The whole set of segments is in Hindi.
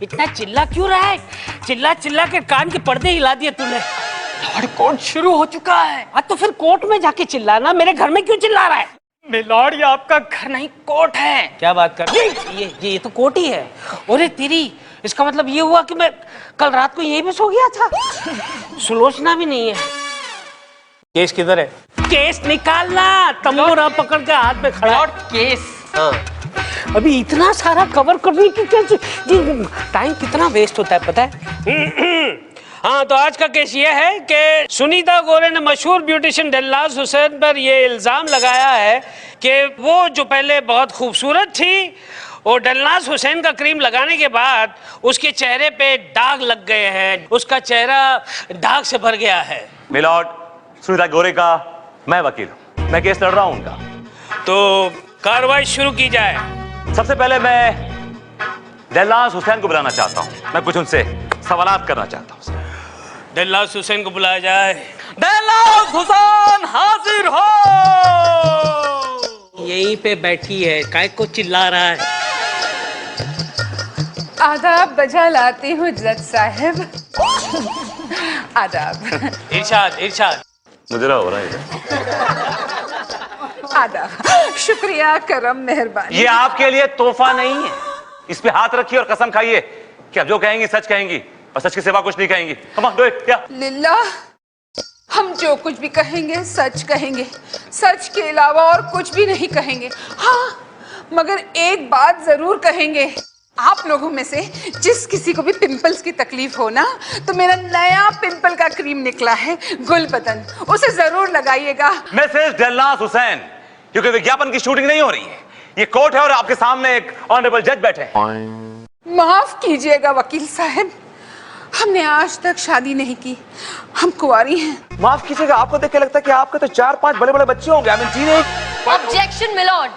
इतना चिल्ला क्यों रहा है? चिल्ला चिल्ला के कान के पर्दे हिला दिए तूने। लॉर्ड, कोर्ट शुरू हो चुका है। तो फिर कोर्ट में जाके चिल्लाना, मेरे घर में क्यों चिल्ला रहा है? मिलॉर्ड, ये आपका घर नहीं, कोर्ट है। क्या बात कर रहे हैं? ये तो कोर्ट ही है। अरे तेरी, इसका मतलब ये हुआ कि मैं कल रात को यहीं पे सो गया था। सुलोचना भी नहीं है। केस किधर है? केस निकालना। तंबूरा पकड़ के हाथ में खड़ा। Lord, case. हाँ, अभी इतना सारा कवर करने की कैसे, टाइम कितना वेस्ट होता है पता है? हाँ, तो आज का केस ये है कि सुनीता गोरे ने मशहूर ब्यूटिशियन दिलनाज़ हुसैन पर ये इल्जाम लगाया है कि वो जो पहले बहुत खूबसूरत थी, और दिलनाज़ हुसैन का क्रीम लगाने के बाद उसके चेहरे पे दाग लग गए हैं, उसका चेहरा दाग से भर गया है। मिलॉर्ड, सुनीता गोरे का मैं वकील हूँ, मैं केस लड़ रहा हूँ उनका। तो कार्रवाई शुरू की जाए। सबसे पहले मैं दिलनाज़ हुसैन को बुलाना चाहता हूँ, मैं कुछ उनसे सवालात करना चाहता हूँ। दिलनाज़ हुसैन को बुलाया जाए। दिलनाज़ हुसैन हाजिर हो। यहीं पे बैठी है, काय को चिल्ला रहा है? आदाब बजा लाती हूँ जज साहब। आदाब। इरशाद इरशाद। मुझे हो रहा है। आदाब, शुक्रिया, करम, मेहरबानी। ये आपके लिए तोहफा नहीं है, इस पे हाथ रखिए और कसम खाइए कि अब जो कहेंगी सच कहेंगी और सच के सिवा कुछ नहीं कहेंगी। Come on, do it, yeah. लिल्ला, हम जो कुछ भी कहेंगे सच कहेंगे, सच के अलावा और कुछ भी नहीं कहेंगे। हाँ, मगर एक बात जरूर कहेंगे। आप लोगों में से जिस किसी को भी पिंपल्स की तकलीफ हो ना, तो मेरा नया पिंपल का क्रीम निकला है, गुलबदन, उसे जरूर लगाइएगा। मिसेस दिलनाज़ हुसैन, क्योंकि विज्ञापन की शूटिंग नहीं हो रही है, ये कोर्ट है और आपके सामने एक ऑनरेबल जज बैठे हैं। माफ कीजिएगा वकील साहब, हमने आज तक शादी नहीं की, हम कुंवारी हैं। माफ कीजिएगा, आपको देख के लगता है कि आपके तो 4-5 बड़े-बड़े बच्चे होंगे। I mean teenage. Objection milord,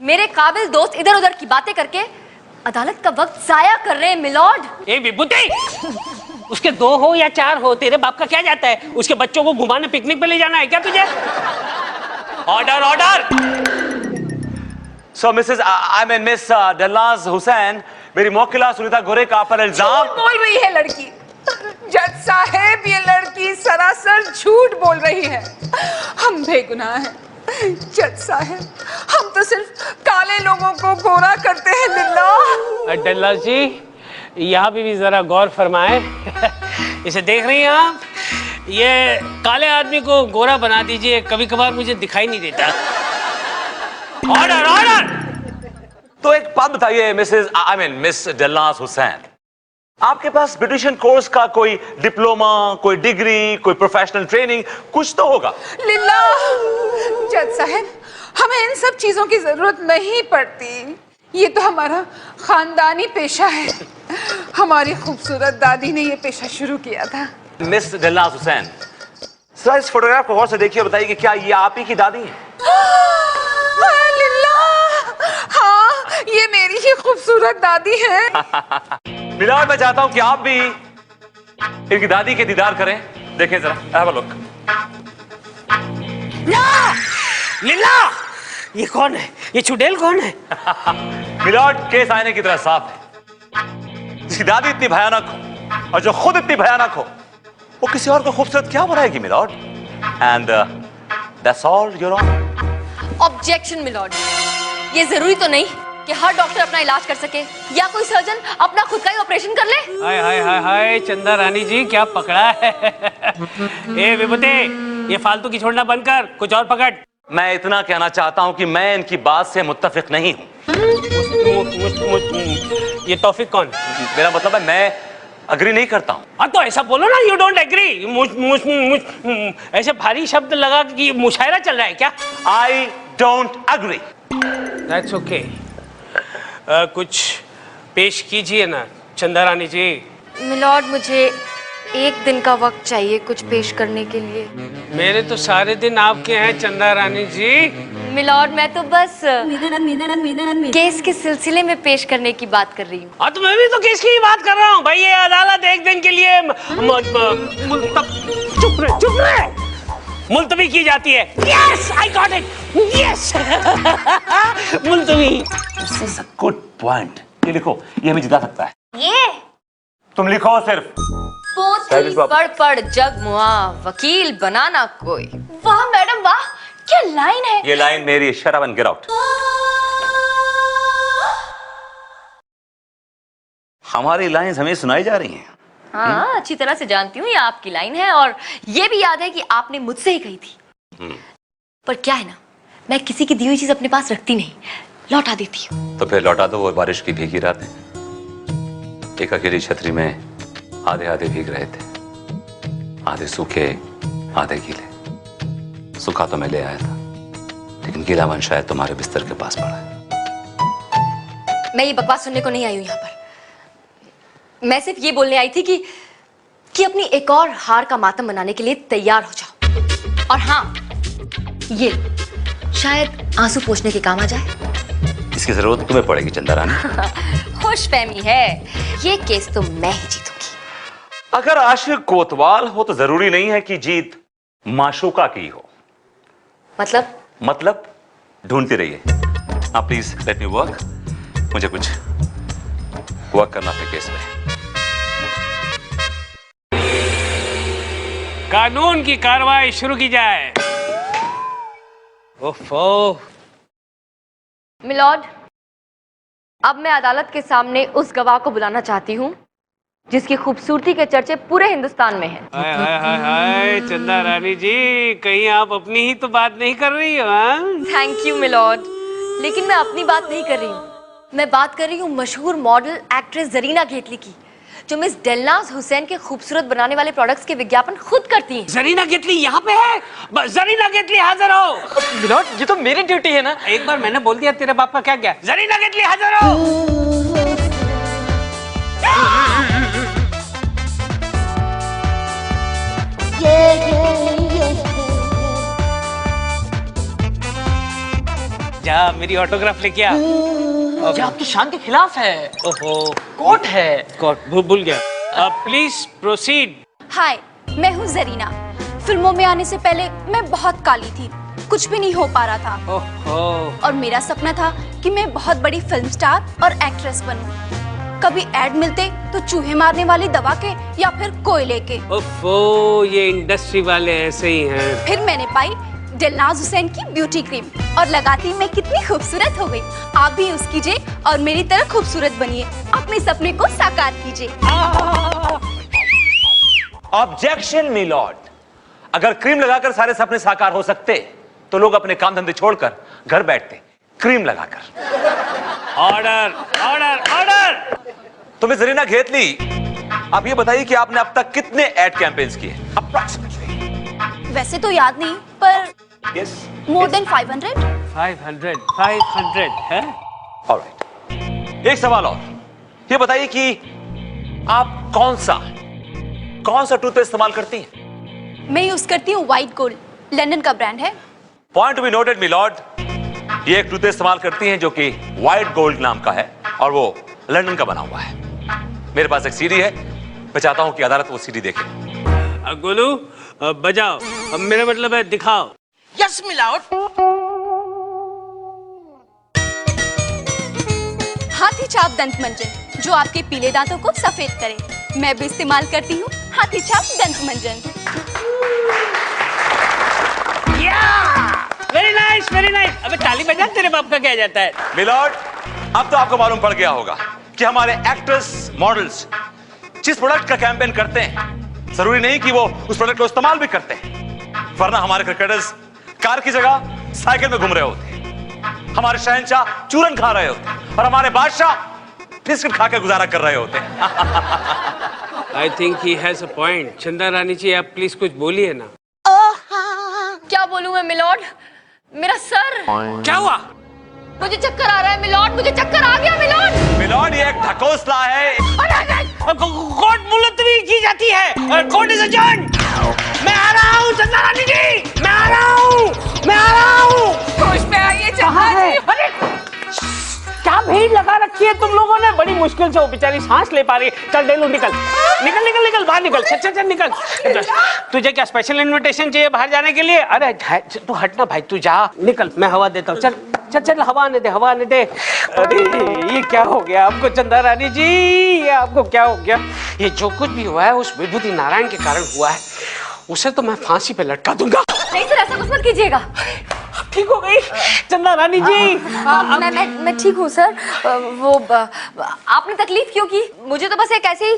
मेरे काबिल दोस्त इधर उधर की बातें करके अदालत का वक्त जाया कर रहे हैं मिलॉर्ड। ए विभूति, उसके 2 हो या 4 हो, तेरे बाप का क्या जाता है? उसके बच्चों को घुमाने पिकनिक पे ले जाना है क्या तुझे? Order order. So Mrs Miss Dilnaz Hussain, मेरी मौकिला सुनीता गोरे का पर इल्जाम। झूठ बोल रही है लड़की। जज साहब, ये लड़की सरासर झूठ बोल रही है। हम बेगुनाह हैं जज साहब, हम तो सिर्फ काले लोगों को गोरा करते हैं। लिल्ला। दिलनाज़ जी, यहाँ भी जरा गौर फरमाए। इसे देख रही हैं आप? ये काले आदमी को गोरा बना दीजिए, कभी कभार मुझे दिखाई नहीं देता। Order order. तो एक बात बताइए मिसेस मिस दिलनाज़ हुसैन, आपके पास ब्यूटिशियन कोर्स का कोई डिप्लोमा, कोई डिग्री, कोई प्रोफेशनल ट्रेनिंग कुछ तो होगा? लिल्ला। जज साहब, हमें इन सब चीजों की जरूरत नहीं पड़ती, ये तो हमारा खानदानी पेशा है। हमारी खूबसूरत दादी ने ये पेशा शुरू किया था। मिस दिलनाज़ हुसैन, सर इस फोटोग्राफ को गौर से देखिए और बताइए कि क्या ये आप ही की दादी है? लिल्ला, हाँ, ये मेरी ही खूबसूरत दादी है। मिलॉर्ड, मैं चाहता हूं कि आप भी इनकी दादी के दीदार करें। देखें जरा, हैव अ लुक। लीला, ये कौन है? ये चुड़ैल कौन है? मिलॉर्ड, केस आईने की तरह साफ है। जिसकी दादी इतनी भयानक हो और जो खुद इतनी भयानक हो, वो किसी और को खूबसूरत क्या बनाएगी milord? And that's all your honour. Objection milord, ये जरूरी तो नहीं कि हर डॉक्टर अपना इलाज कर सके या कोई सर्जन अपना खुद का ही ऑपरेशन कर ले। हाय हाय हाय हाय, चंदा रानी जी क्या पकड़ा है? ए विभूति, ये फालतू की छोड़ना बंद कर, कुछ और पकड़। मैं इतना कहना चाहता हूं कि मैं इनकी बात से मुत्तफिक नहीं हूं। ये तौफीक कौन? मेरा मतलब है मैं अग्री नहीं करता हूं। हाँ तो ऐसा बोलो ना, यू डोंट एग्री। ऐसे भारी शब्द लगा कि मुशायरा चल रहा है क्या? I don't agree. That's okay. कुछ पेश कीजिए ना चंदा रानी जी। मिलॉर्ड, मुझे 1 दिन का वक्त चाहिए कुछ पेश करने के लिए। मेरे तो सारे दिन आपके हैं चंदा रानी जी। मिलॉर्ड, मैं तो बस केस के सिलसिले में पेश करने की बात कर रही हूँ। हाँ तो मैं भी तो केस की ही बात कर रहा हूँ भाई। ये अदालत 1 दिन के लिए चुप रहे मुलतवी की जाती है। Yes, I got it. Yes, मुलतवी। This is a good point. ये लिखो, ये हमें जिता सकता है। ये तुम लिखो सिर्फ। पोथी पढ़ पढ़ जग मुआ, वकील बनाना कोई। वाह मैडम वाह, क्या लाइन है। ये लाइन मेरी है, shut up and get out. हमारी लाइंस हमें सुनाई जा रही हैं। हाँ अच्छी तरह से जानती हूँ ये आपकी लाइन है, और ये भी याद है कि आपने मुझसे ही कही थी। पर क्या है ना, मैं किसी की दी हुई चीज अपने पास रखती नहीं, लौटा देती हूँ। तो फिर लौटा दो। वो बारिश की भीगी रातें, एक अकेली छतरी में आधे आधे भीग रहे थे, आधे सूखे आधे गीले। सूखा तो मैं ले आया था, लेकिन गीलापन शायद तुम्हारे बिस्तर के पास पड़ा है। मैं ये बकवास सुनने को नहीं आई हूँ यहाँ पर। मैं सिर्फ ये बोलने आई थी कि अपनी एक और हार का मातम मनाने के लिए तैयार हो जाओ। और हाँ, ये शायद आंसू पोंछने के काम आ जाए। इसकी जरूरत तुम्हें पड़ेगी चंदा रानी। खुशफहमी है, ये केस तो मैं ही जीतूंगी। अगर आशिक कोतवाल हो तो जरूरी नहीं है कि जीत माशूका की हो। मतलब ढूंढती रहिए। हाँ प्लीज लेट मी वर्क। मुझे कुछ वर्क करना अपने केस में। कानून की कार्रवाई शुरू की जाए। ओफो। मिलॉर्ड, अब मैं अदालत के सामने उस गवाह को बुलाना चाहती हूँ जिसकी खूबसूरती के चर्चे पूरे हिंदुस्तान में हैं। हाय हाय हाय हाय, चंदा रानी जी, कहीं आप अपनी ही तो बात नहीं कर रही हो? थैंक यू मिलॉर्ड, लेकिन मैं अपनी बात नहीं कर रही हूँ। मैं बात कर रही हूँ मशहूर मॉडल एक्ट्रेस जरीना घेतली की, जो मिस दिलनाज हुसैन के खूबसूरत बनाने वाले प्रोडक्ट्स के विज्ञापन खुद करती हैं। जरीना घेतली यहाँ पे है। जरीना घेतली हाजिर हो। मिलॉर्ड ये तो मेरी ड्यूटी है ना। एक बार मैंने बोल दिया, तेरे बाप का क्या गया? जरीना घेतली हाजिर हो। जा मेरी ऑटोग्राफ लेके आ। ये आपकी शान के खिलाफ है। ओहो, कोर्ट है। कोर्ट भूल गया। Please proceed. हाय, मैं हूँ जरीना। फिल्मों में आने से पहले मैं बहुत काली थी, कुछ भी नहीं हो पा रहा था। ओहो। और मेरा सपना था कि मैं बहुत बड़ी फिल्म स्टार और एक्ट्रेस बनूं। कभी एड मिलते तो चूहे मारने वाली दवा के या फिर कोयले के। ओफो, ये इंडस्ट्री वाले ऐसे ही हैं। फिर मैंने पाई दिलनाज हुसैन की ब्यूटी क्रीम और लगाती मैं कितनी खूबसूरत हो गई। आप भी यूज कीजिए और मेरी तरह खूबसूरत बनिए, अपने सपने को साकार कीजिए। Objection milord. अगर क्रीम लगाकर सारे सपने साकार हो सकते तो लोग अपने काम धंधे छोड़कर घर बैठते क्रीम लगाकर। Order order order. तो मिस जरीना घेतली, आप ये बताइए कि आपने अब तक कितने एड कैंपेन्स किए अप्रॉक्सीमेटली? वैसे तो याद नहीं, पर Yes. More than 500। 500 है। ऑलराइट। एक सवाल और, ये बताइए कि आप कौन सा टूथपेस्ट इस्तेमाल करती हैं? मैं यूज करती हूँ व्हाइट गोल्ड, लंदन का ब्रांड है। Point to be noted milord, ये एक टूथपेस्ट इस्तेमाल करती हैं जो कि व्हाइट गोल्ड नाम का है और वो लंदन का बना हुआ है। मेरे पास एक सीडी है, मैं चाहता हूं कि अदालत वो सीडी देखे। गोलू बजाओ, मेरा मतलब है दिखाओ। Yes milord. हाथी छाप दंत मंजन, जो आपके पीले दांतों को सफेद करे। मैं भी इस्तेमाल करती हूँ हाथी छाप दंत मंजन। Very nice very nice. अबे ताली बजा, तेरे बाप का क्या जाता है? मिलॉर्ड, अब तो आपको मालूम पड़ गया होगा कि हमारे एक्टर्स मॉडल्स जिस प्रोडक्ट का कैंपेन करते हैं, जरूरी नहीं कि वो उस प्रोडक्ट को इस्तेमाल भी करते हैं, वरना हमारे क्रिकेटर्स कार की जगह साइकिल में घूम रहे होते, हमारे शहंशाह चूरन खा रहे होते और हमारे बादशाह बिस्किट खा के गुजारा कर रहे होते। I think he has a point. चंदा रानी जी, आप प्लीज कुछ बोलिए ना। क्या बोलूं मैं मिलॉर्ड, मेरा सर। क्या हुआ? मुझे चक्कर आ रहा है मिलॉर्ड, मुझे चक्कर आ गया मिलॉर्ड। मिलॉर्ड, ये एक ढकोसला है। कोर्ट मुलतवी की जाती है। Court is adjourned. मैं आ रहा हूँ चंदा रानी जी, मैं आ रहा हूँ। होश में आइए चंदा जी। अरे क्या भीड़ लगा रखी है तुम लोगों ने? बड़ी मुश्किल से वो बेचारी सांस ले पा रही है। चल डेलू निकल निकल निकल निकल बाहर निकल। चल चल चल निकल। तुझे क्या स्पेशल इनविटेशन चाहिए बाहर जाने के लिए? अरे तू हटना भाई, तू जा, निकल, मैं हवा देता हूँ। चल चल चल, हवा आने दे, हवा आने दे। अरे ये क्या हो गया आपको चंदा रानी जी? ये आपको क्या हो गया? ये जो कुछ भी हुआ है उस विभूति नारायण के कारण हुआ है। उसे तो मैं फांसी पे लटका दूंगा। नहीं सर, ऐसा कुछ मत कीजिएगा। ठीक हो गई चंदा रानी जी? मैं ठीक हूँ सर। आपने तकलीफ क्यों की? मुझे तो बस एक ऐसे ही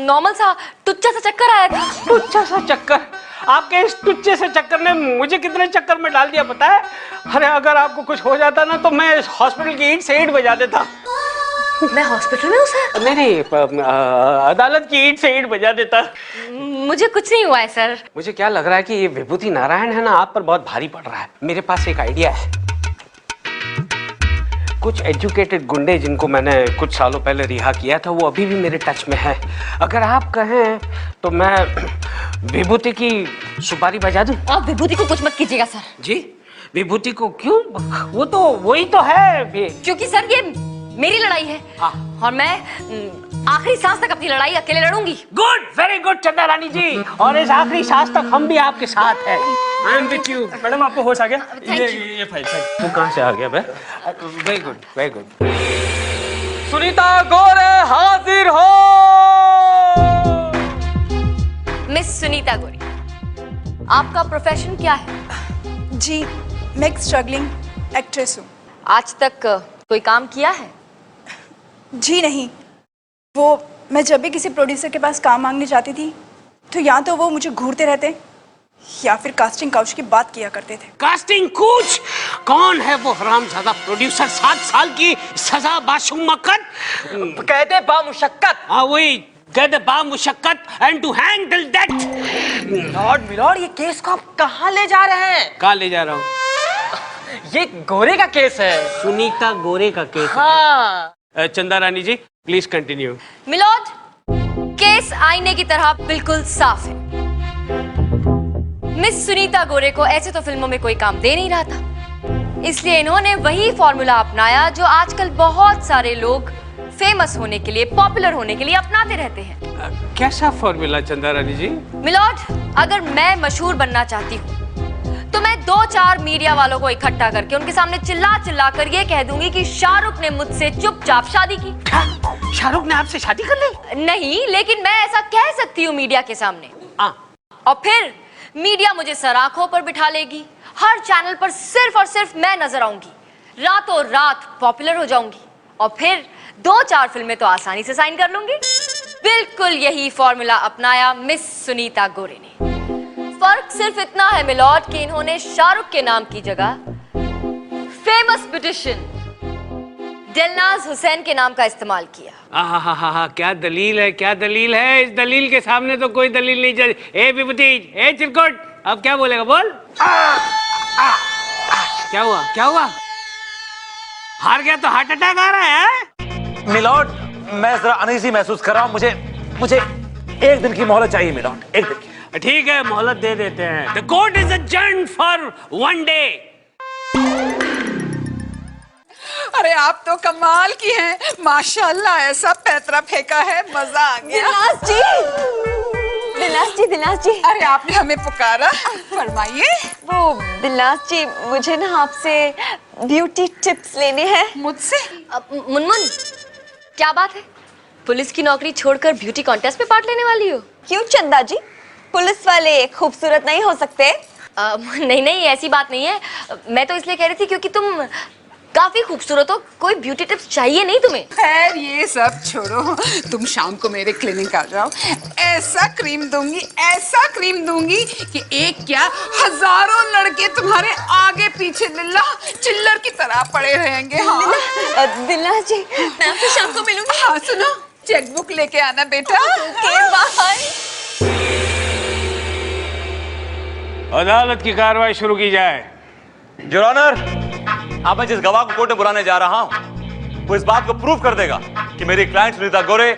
नॉर्मल सा टुच्चा सा चक्कर आया था। टुच्चा सा चक्कर? आपके इस टुच्चे से चक्कर ने मुझे कितने चक्कर में डाल दिया पता है? अरे अगर आपको कुछ हो जाता ना तो मैं हॉस्पिटल की ईंट से ईंट बजा देता। मैं हॉस्पिटल में हूँ सर? नहीं, अदालत की ईंट से ईंट बजा देता। मुझे कुछ नहीं हुआ है सर। मुझे क्या लग रहा है कि ये विभूति नारायण है ना, आप पर बहुत भारी पड़ रहा है। मेरे पास एक आइडिया है। कुछ एजुकेटेड गुंडे जिनको मैंने कुछ सालों पहले रिहा किया था वो अभी भी मेरे टच में है। अगर आप कहें तो मैं विभूति की सुपारी बजा दूं? आप विभूति को कुछ मत कीजिएगा सर। जी? विभूति को क्यों? वो तो वही तो है। क्योंकि सर ये मेरी लड़ाई है। हाँ। और मैं आखिरी सांस तक अपनी लड़ाई अकेले लड़ूंगी। गुड, वेरी गुड चंदा रानी जी। और इस आखिरी सांस तक हम भी आपके साथ हैं। I am with you. Madam आपको होश आ गया? ये फाइल तू कहाँ से आ गया बे? Very good, very good. Sunita Gore हाजिर हो। मिस सुनीता गोरे, आपका प्रोफेशन क्या है? जी, मैं एक स्ट्रगलिंग एक्ट्रेस हूँ। आज तक कोई काम किया है? जी नहीं, वो मैं जब भी किसी प्रोड्यूसर के पास काम मांगने जाती थी तो या तो वो मुझे घूरते रहते या फिर कास्टिंग काउच की बात किया करते थे। Casting coach? कौन है वो हरामजादा प्रोड्यूसर? 7 साल की सजा बाशुमक्कत? कहते बामुशक्कत। हाँ वही, कहते बामुशक्कत and to hang till death. My lord ये केस को आप कहाँ ले जा रहे हैं? कहाँ ले जा रहा हूँ? ये गोरे का केस है। सुनीता गोरे का केस हाँ। है। चंदा रानी जी प्लीज कंटिन्यू। मिलॉर्ड, केस आईने की तरह बिल्कुल साफ है। मिस सुनीता गोरे को ऐसे तो फिल्मों में कोई काम दे नहीं रहा था, इसलिए इन्होंने वही फॉर्मूला अपनाया जो आजकल बहुत सारे लोग फेमस होने के लिए, पॉपुलर होने के लिए अपनाते रहते हैं। कैसा फॉर्मूला चंदा रानी जी? मिलॉर्ड, अगर मैं मशहूर बनना चाहती हूँ तो मैं 2-4 मीडिया वालों को इकट्ठा करके उनके सामने चिल्ला चिल्ला कर ये कह दूंगी कि शाहरुख ने मुझसे चुपचाप शादी की। शाहरुख ने आपसे शादी कर ली? नहीं, लेकिन मैं ऐसा कह सकती हूँ मीडिया के सामने। और फिर मीडिया मुझे सराखों पर बिठा लेगी, हर चैनल पर सिर्फ और सिर्फ मैं नजर आऊंगी, रातों रात पॉपुलर हो जाऊंगी और फिर 2-4 फिल्में तो आसानी से साइन कर लूंगी। बिल्कुल यही फॉर्मूला अपनाया मिस सुनीता गोरे ने। फर्क सिर्फ इतना है मिलॉर्ड कि इन्होंने शाहरुख के नाम की जगह फेमस ब्यूटिशियन दिलनाज हुसैन के नाम का इस्तेमाल किया। हा, क्या दलील है, क्या दलील है? इस दलील के सामने तो कोई दलील नहीं चल। ए विभूति, ए चिरकुट, अब क्या बोलेगा? बोल। क्या हुआ, क्या हुआ? हार गया तो हार्ट अटैक आ रहा है? मिलॉर्ड मैं जरा अनईजी महसूस कर रहा हूँ। मुझे 1 दिन की मोहलत चाहिए मिलॉर्ड, 1 दिन की। ठीक है, मोहलत दे देते हैं। The court is adjourned for 1 day. अरे आप तो कमाल की हैं, माशाल्लाह, ऐसा पैतरा फेंका है, मजा आ गया। दिलनाज जी। अरे आपने हमें पुकारा, फरमाइए। वो दिलनाज जी, मुझे ना आपसे ब्यूटी टिप्स लेने हैं। मुझसे? मुनमुन, क्या बात है? पुलिस की नौकरी छोड़कर ब्यूटी कॉन्टेस्ट में पार्ट लेने वाली हो? क्यों चंदा जी, पुलिस वाले खूबसूरत नहीं हो सकते? नहीं, ऐसी बात नहीं है। मैं तो इसलिए कह रही थी क्योंकि तुम काफी खूबसूरत हो, कोई ब्यूटी टिप्स चाहिए नहीं तुम्हें? खैर ये सब छोड़ो, तुम शाम को मेरे क्लिनिक आ जाओ। ऐसा क्रीम दूंगी कि एक क्या हजारों लड़के तुम्हारे आगे पीछे लिल्ला चिल्लर की तरह पड़े रहेंगे। हाँ दिलनाज जी, मैं आपसे शाम को मिलूंगी। हाँ सुनो, चेकबुक लेके आना बेटा। बाय। अदालत की कार्रवाई शुरू की जाए। योर ऑनर, अब मैं जिस गवाह को कोर्ट में बुलाने जा रहा हूं वो इस बात को प्रूव कर देगा कि मेरी क्लाइंट सुनीता गोरे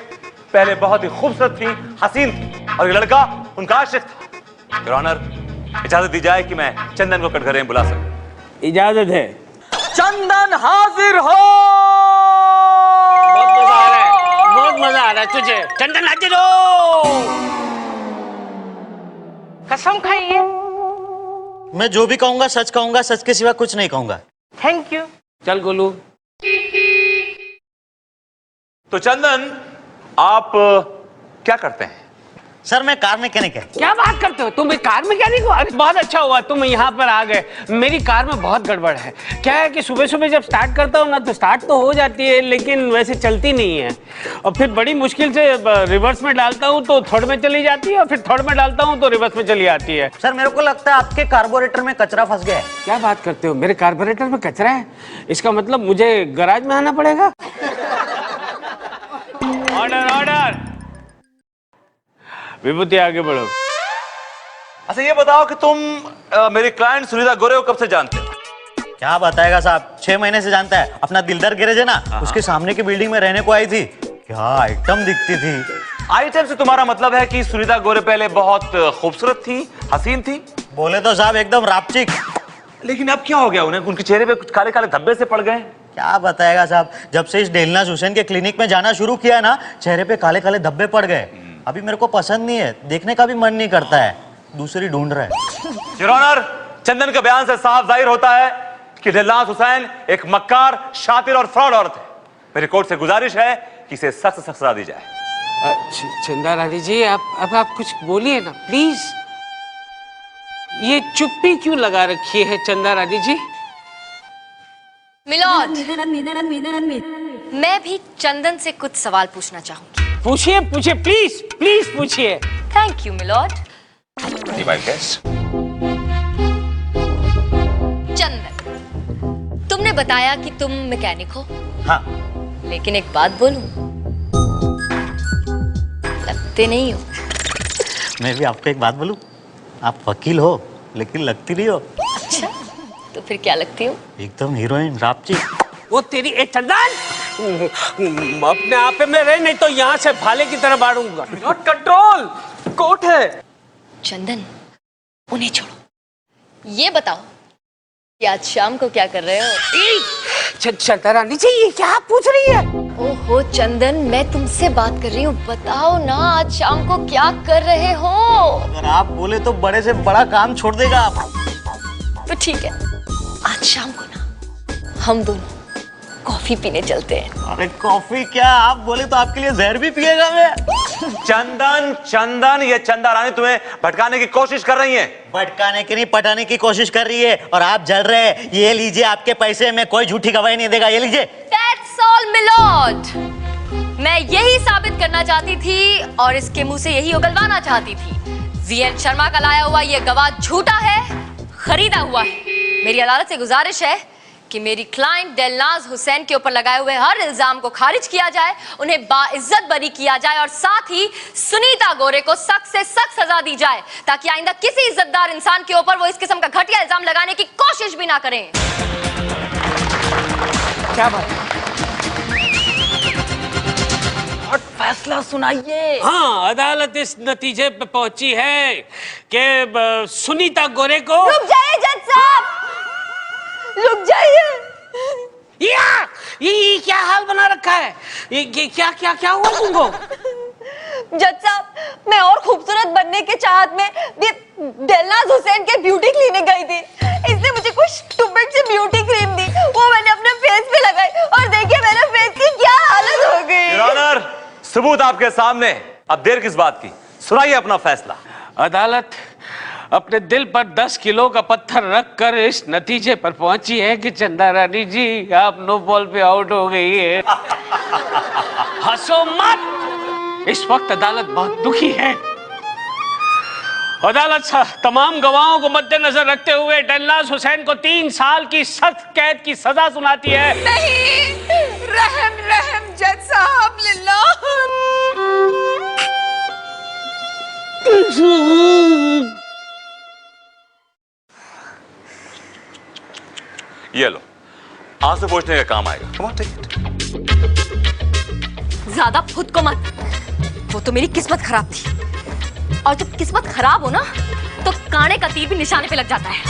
पहले बहुत ही खूबसूरत थी, हसीन थी और ये लड़का उनका आशिक था। योर ऑनर, इजाजत दी जाए कि मैं चंदन को कटघरे में बुला सकूं। इजाजत है। चंदन हाजिर हो। बहुत मजा आ रहा है, बहुत मजा आ रहा है तुझे। चंदन हाजिर हो। कसम खाइए। मैं जो भी कहूंगा सच कहूंगा, सच के सिवा कुछ नहीं कहूंगा। Thank you. चल गोलू। तो चंदन, आप क्या करते हैं? सर मैं कार मैकेनिक है। क्या बात करते हो, तुम एक कार मैकेनिक हो? अरे बहुत अच्छा हुआ तुम यहाँ पर आ गए। मेरी कार में बहुत गड़बड़ है। क्या है कि सुबह सुबह जब स्टार्ट करता हूँ ना तो स्टार्ट तो हो जाती है लेकिन वैसे चलती नहीं है, और फिर बड़ी मुश्किल से रिवर्स में डालता हूँ तो थर्ड में चली जाती है, और फिर थर्ड में डालता हूँ तो रिवर्स में चली आती है। सर मेरे को लगता है आपके कार्बोरेटर में कचरा फंस गया है। क्या बात करते हो, मेरे कार्बोरेटर में कचरा है? इसका मतलब मुझे गैराज में आना पड़ेगा। Order order. विभूति आगे बढ़ो। अच्छा ये बताओ कि तुम मेरी क्लाइंट सुनीता गोरे को कब से जानते हो? क्या बताएगा साहब, 6 महीने से जानता है। अपना दिलदार गैरेज है ना, उसके सामने की बिल्डिंग में रहने को आई थी। क्या आइटम दिखती थी। आइटम से तुम्हारा मतलब है कि सुनीता गोरे पहले बहुत खूबसूरत थी, हसीन थी? बोले तो साहब एकदम रापचिक। लेकिन अब क्या हो गया उन्हें? उनके चेहरे पे कुछ काले काले धब्बे से पड़ गए। क्या बताएगा साहब, जब से इस डेलनाज हुसैन के क्लिनिक में जाना शुरू किया ना, चेहरे पे काले काले धब्बे पड़ गए। अभी मेरे को पसंद नहीं है, देखने का भी मन नहीं करता है, दूसरी ढूंढ रहा है। योर ऑनर, चंदन के बयान से साफ जाहिर होता है कि डेलनाज हुसैन एक मक्कार, शातिर और फ्रॉड औरत है। मेरी कोर्ट से गुजारिश है कि इसे सख्त सख्त सजा दी जाए। चंदा रानी जी आप कुछ बोलिए ना प्लीज। ये चुप्पी क्यों लगा रखी है चंदा रानी जी? मिलॉर्ड, मैं भी चंदन से कुछ सवाल पूछना चाहूंगी। पूछिए पूछिए, प्लीज प्लीज पूछिए। Thank you my lord. चंदन, तुमने बताया कि तुम मैकेनिक हो। हाँ। लेकिन एक बात बोलूं, लगते नहीं हो। मैं भी आपको एक बात बोलूं, आप वकील हो लेकिन लगती नहीं हो। अच्छा, तो फिर क्या लगती हो? एकदम हीरोइन रापचिक। वो तेरी ए चंदन, अपने आप में रहे नहीं तो यहाँ से भाले की तरह बाढ़ूंगा। नॉट कंट्रोल, कोर्ट है। चंदन, उन्हें छोड़ो। ये बताओ कि आज शाम को क्या कर रहे हो? चंदा रानी जी ये क्या आप पूछ रही है? ओहो चंदन, मैं तुमसे बात कर रही हूँ। बताओ ना, आज शाम को क्या कर रहे हो? अगर आप बोले तो बड़े से बड़ा काम छोड़ देगा आप। तो ठीक है, आज शाम को ना हम दोनों कॉफी पीने चलते हैं। अरे कॉफी क्या, आप बोले तो आपके लिए जहर भी पिएगा मैं। चंदन चंदन, ये चंदा रानी तुम्हें भटकाने की कोशिश कर रही है। भटकाने की नहीं, पटाने की कोशिश कर रही है, और आप जल रहे हैं। ये लीजिए आपके पैसे, में कोई झूठी गवाही नहीं देगा, ये लीजिए। That's all, milord. मैं यही साबित करना चाहती थी और इसके मुंह से यही उगलवाना चाहती थी। वीएन शर्मा का लाया हुआ ये गवाह झूठा है, खरीदा हुआ है। मेरी अदालत से गुजारिश है कि मेरी क्लाइंट डेलनाज हुसैन के ऊपर लगाए हुए हर इल्जाम को खारिज किया जाए, उन्हें बाइज्जत बरी किया जाए, और साथ ही सुनीता गोरे को सख्त से सख्त सजा दी जाए, ताकि आइंदा किसी इज्जतदार इंसान के ऊपर वो इस किस्म का घटिया इल्जाम लगाने की कोशिश भी ना करें। क्या बात? और फैसला सुनाइए। हाँ, अदालत इस नतीजे पे पहुंची है कि सुनीता गोरे को। रुक जाइए जज साहब, रुक जाइए। ये क्या हाल बना रखा है? ये क्या क्या क्या हुआ तुमको? जज साहब, मैं और खूबसूरत बनने के चाहत में डेलनाज हुसैन के ब्यूटी क्लिनिक गई थी। इसने मुझे कुछ स्टूपिड सी ब्यूटी क्रीम दी, वो मैंने अपने फेस पे लगाई, और देखिए मेरे फेस की क्या हालत हो गई। योर ऑनर, सबूत आपके सामने, अब देर किस बात की? सुनाइए अपना फैसला। अदालत अपने दिल पर 10 किलो का पत्थर रखकर इस नतीजे पर पहुंची है कि चंदा रानी जी आप नो बॉल पे आउट हो गई है। हंसो मत, इस वक्त अदालत बहुत दुखी है। अदालत तमाम गवाहों को मद्देनजर रखते हुए डेलनाज हुसैन को 3 साल की सख्त कैद की सजा सुनाती है। नहीं, रहम रहम जज साहब, लिल्लाह। ये लो, आंसू पोंछने का काम आएगा। Come on, take it. ज्यादा खुद को मत, वो तो मेरी किस्मत खराब थी, और जब किस्मत खराब हो ना तो कांटे का तीर भी निशाने पे लग जाता है।